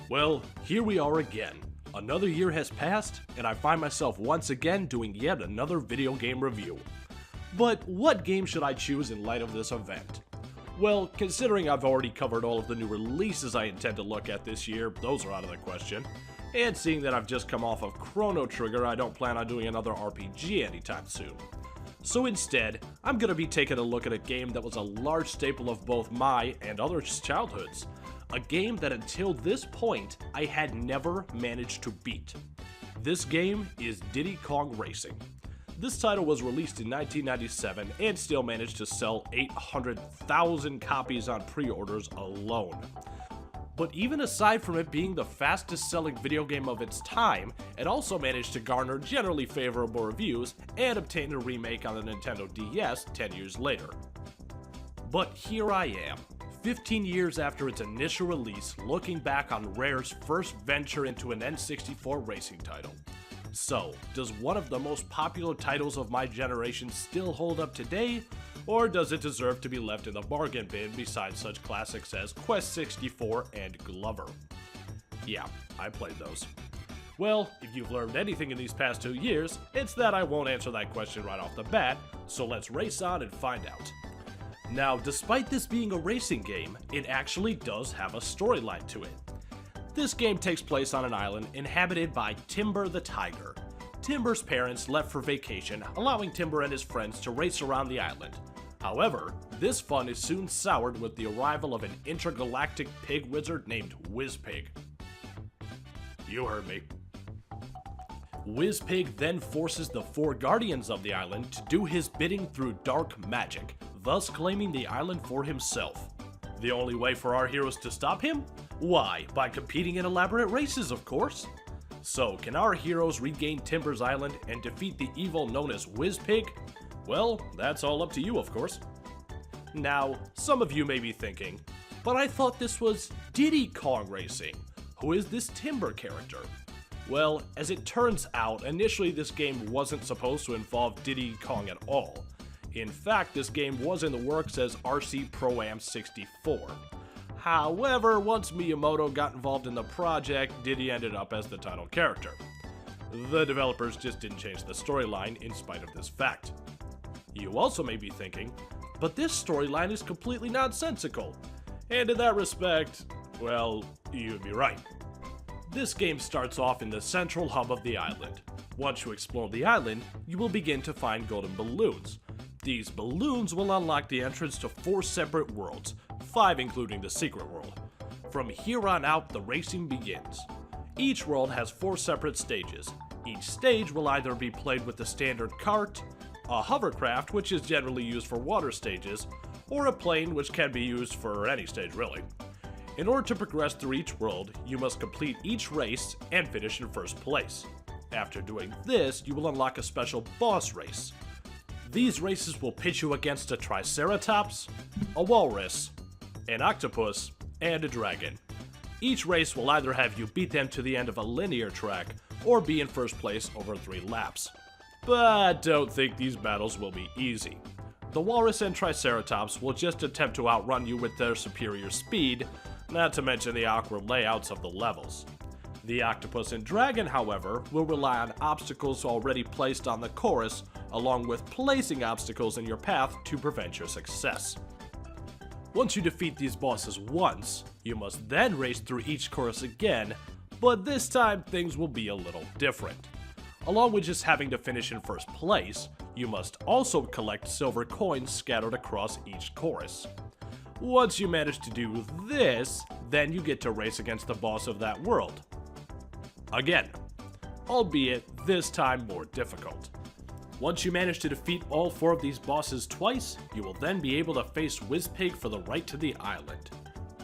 Well, here we are again. Another year has passed, and I find myself once again doing yet another video game review. But what game should I choose in light of this event? Well, considering I've already covered all of the new releases I intend to look at this year, those are out of the question. And seeing that I've just come off of Chrono Trigger, I don't plan on doing another RPG anytime soon. So instead, I'm going to be taking a look at a game that was a large staple of both my and others' childhoods. A game that until this point, I had never managed to beat. This game is Diddy Kong Racing. This title was released in 1997 and still managed to sell 800,000 copies on pre-orders alone. But even aside from it being the fastest selling video game of its time, it also managed to garner generally favorable reviews and obtain a remake on the Nintendo DS 10 years later. But here I am, 15 years after its initial release, looking back on Rare's first venture into an N64 racing title. So, does one of the most popular titles of my generation still hold up today, or does it deserve to be left in the bargain bin beside such classics as Quest 64 and Glover? Yeah, I played those. Well, if you've learned anything in these past 2 years, it's that I won't answer that question right off the bat, so let's race on and find out. Now, despite this being a racing game, it actually does have a storyline to it. This game takes place on an island inhabited by Timber the Tiger. Timber's parents left for vacation, allowing Timber and his friends to race around the island. However, this fun is soon soured with the arrival of an intergalactic pig wizard named Wizpig. You heard me. Wizpig then forces the 4 guardians of the island to do his bidding through dark magic, thus claiming the island for himself. The only way for our heroes to stop him? Why, by competing in elaborate races, of course. So, can our heroes regain Timber's Island and defeat the evil known as Wizpig? Well, that's all up to you, of course. Now, some of you may be thinking, but I thought this was Diddy Kong Racing. Who is this Timber character? Well, as it turns out, initially this game wasn't supposed to involve Diddy Kong at all. In fact, this game was in the works as RC Pro-Am 64. However, once Miyamoto got involved in the project, Diddy ended up as the title character. The developers just didn't change the storyline in spite of this fact. You also may be thinking, but this storyline is completely nonsensical. And in that respect, well, you'd be right. This game starts off in the central hub of the island. Once you explore the island, you will begin to find golden balloons. These balloons will unlock the entrance to 4 separate worlds, 5 including the secret world. From here on out, the racing begins. Each world has 4 separate stages. Each stage will either be played with the standard cart, a hovercraft, which is generally used for water stages, or a plane, which can be used for any stage really. In order to progress through each world, you must complete each race and finish in first place. After doing this, you will unlock a special boss race. These races will pit you against a Triceratops, a walrus, an octopus, and a dragon. Each race will either have you beat them to the end of a linear track, or be in first place over 3 laps. But don't think these battles will be easy. The walrus and Triceratops will just attempt to outrun you with their superior speed, not to mention the awkward layouts of the levels. The octopus and dragon, however, will rely on obstacles already placed on the course, along with placing obstacles in your path to prevent your success. Once you defeat these bosses once, you must then race through each course again, but this time things will be a little different. Along with just having to finish in first place, you must also collect silver coins scattered across each course. Once you manage to do this, then you get to race against the boss of that world. Again, albeit this time more difficult. Once you manage to defeat all 4 of these bosses twice, you will then be able to face Wizpig for the right to the island.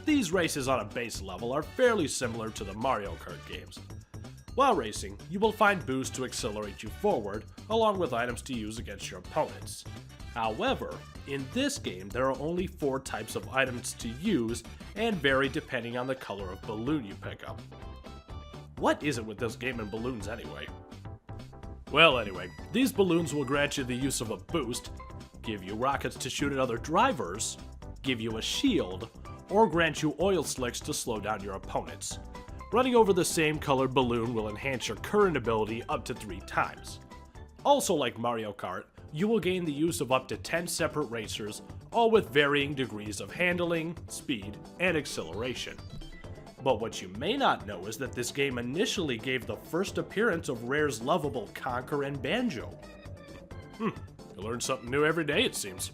These races on a base level are fairly similar to the Mario Kart games. While racing, you will find boosts to accelerate you forward, along with items to use against your opponents. However, in this game there are only 4 types of items to use and vary depending on the color of balloon you pick up. What is it with this game and balloons anyway? Well anyway, these balloons will grant you the use of a boost, give you rockets to shoot at other drivers, give you a shield, or grant you oil slicks to slow down your opponents. Running over the same colored balloon will enhance your current ability up to 3 times. Also like Mario Kart, you will gain the use of up to 10 separate racers, all with varying degrees of handling, speed, and acceleration. But what you may not know is that this game initially gave the first appearance of Rare's lovable Conker and Banjo. You learn something new every day, it seems.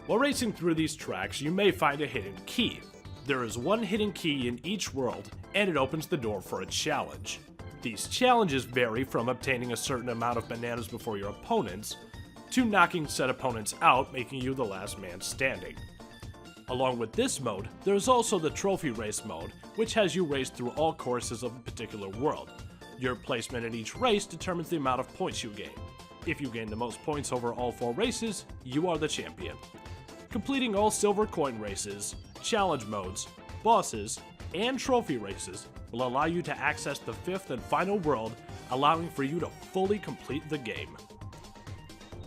While racing through these tracks, you may find a hidden key. There is one hidden key in each world, and it opens the door for a challenge. These challenges vary from obtaining a certain amount of bananas before your opponents, to knocking said opponents out, making you the last man standing. Along with this mode, there is also the trophy race mode, which has you race through all courses of a particular world. Your placement in each race determines the amount of points you gain. If you gain the most points over all 4 races, you are the champion. Completing all silver coin races, challenge modes, bosses, and trophy races will allow you to access the 5th and final world, allowing for you to fully complete the game.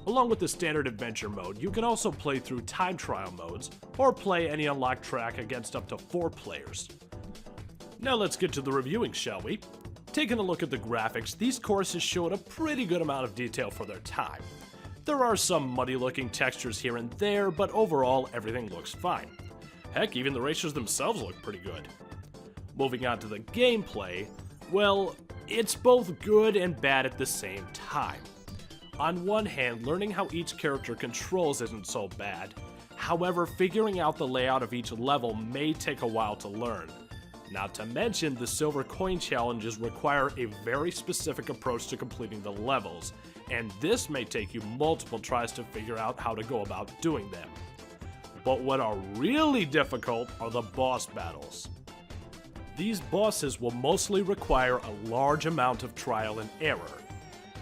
Along with the standard adventure mode, you can also play through time trial modes, or play any unlocked track against up to 4 players. Now let's get to the reviewing, shall we? Taking a look at the graphics, these courses showed a pretty good amount of detail for their time. There are some muddy looking textures here and there, but overall everything looks fine. Heck, even the racers themselves look pretty good. Moving on to the gameplay, well, it's both good and bad at the same time. On one hand, learning how each character controls isn't so bad. However, figuring out the layout of each level may take a while to learn. Not to mention, the silver coin challenges require a very specific approach to completing the levels, and this may take you multiple tries to figure out how to go about doing them. But what are really difficult are the boss battles. These bosses will mostly require a large amount of trial and error.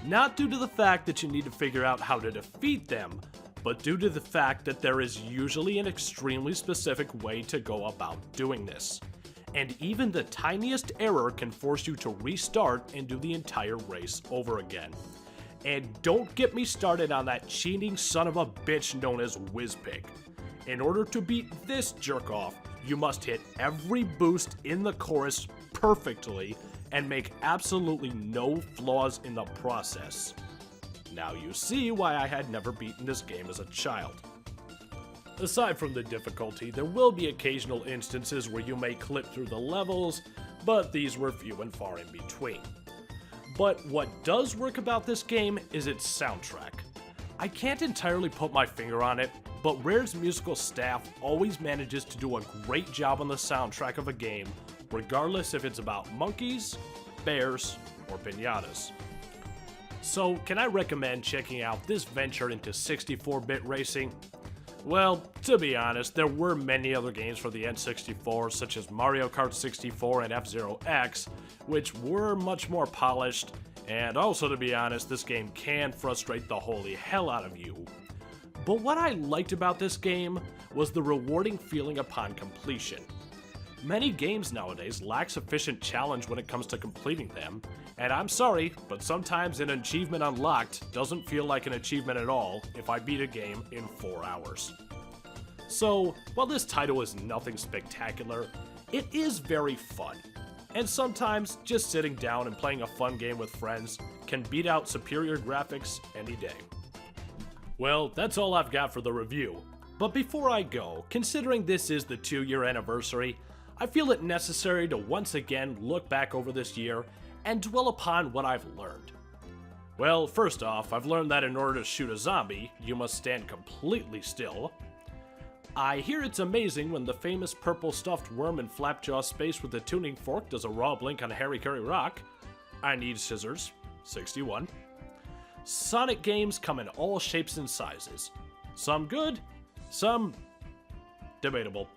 Not due to the fact that you need to figure out how to defeat them, but due to the fact that there is usually an extremely specific way to go about doing this. And even the tiniest error can force you to restart and do the entire race over again. And don't get me started on that cheating son of a bitch known as Whizpig. In order to beat this jerk-off, you must hit every boost in the chorus perfectly and make absolutely no flaws in the process. Now you see why I had never beaten this game as a child. Aside from the difficulty, there will be occasional instances where you may clip through the levels, but these were few and far in between. But what does work about this game is its soundtrack. I can't entirely put my finger on it, but Rare's musical staff always manages to do a great job on the soundtrack of a game, regardless if it's about monkeys, bears, or piñatas. So, can I recommend checking out this venture into 64-bit racing? Well, to be honest, there were many other games for the N64, such as Mario Kart 64 and F-Zero X, which were much more polished, and also to be honest, this game can frustrate the holy hell out of you. But what I liked about this game was the rewarding feeling upon completion. Many games nowadays lack sufficient challenge when it comes to completing them, and I'm sorry, but sometimes an achievement unlocked doesn't feel like an achievement at all if I beat a game in 4 hours. So, while this title is nothing spectacular, it is very fun, and sometimes just sitting down and playing a fun game with friends can beat out superior graphics any day. Well, that's all I've got for the review, but before I go, considering this is the 2-year anniversary, I feel it necessary to once again look back over this year and dwell upon what I've learned. Well, first off, I've learned that in order to shoot a zombie, you must stand completely still. I hear it's amazing when the famous purple stuffed worm in Flapjaw Space with the tuning fork does a raw blink on a Harry Carry rock. I need scissors. 61. Sonic games come in all shapes and sizes. Some good, some debatable.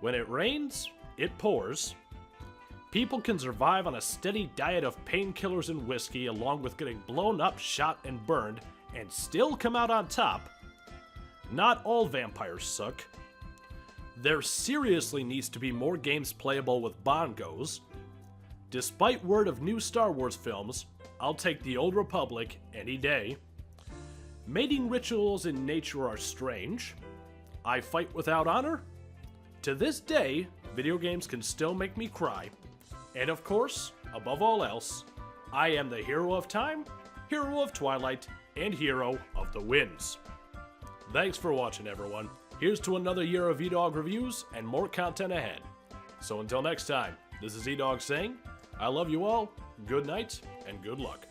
When it rains, it pours. People can survive on a steady diet of painkillers and whiskey along with getting blown up, shot, and burned, and still come out on top. Not all vampires suck. There seriously needs to be more games playable with bongos. Despite word of new Star Wars films, I'll take the Old Republic any day. Mating rituals in nature are strange. I fight without honor. To this day, video games can still make me cry. And of course, above all else, I am the hero of time, hero of twilight, and hero of the winds. Thanks for watching, everyone. Here's to another year of E-Dog reviews and more content ahead. So until next time, this is E-Dog saying, I love you all, good night, and good luck.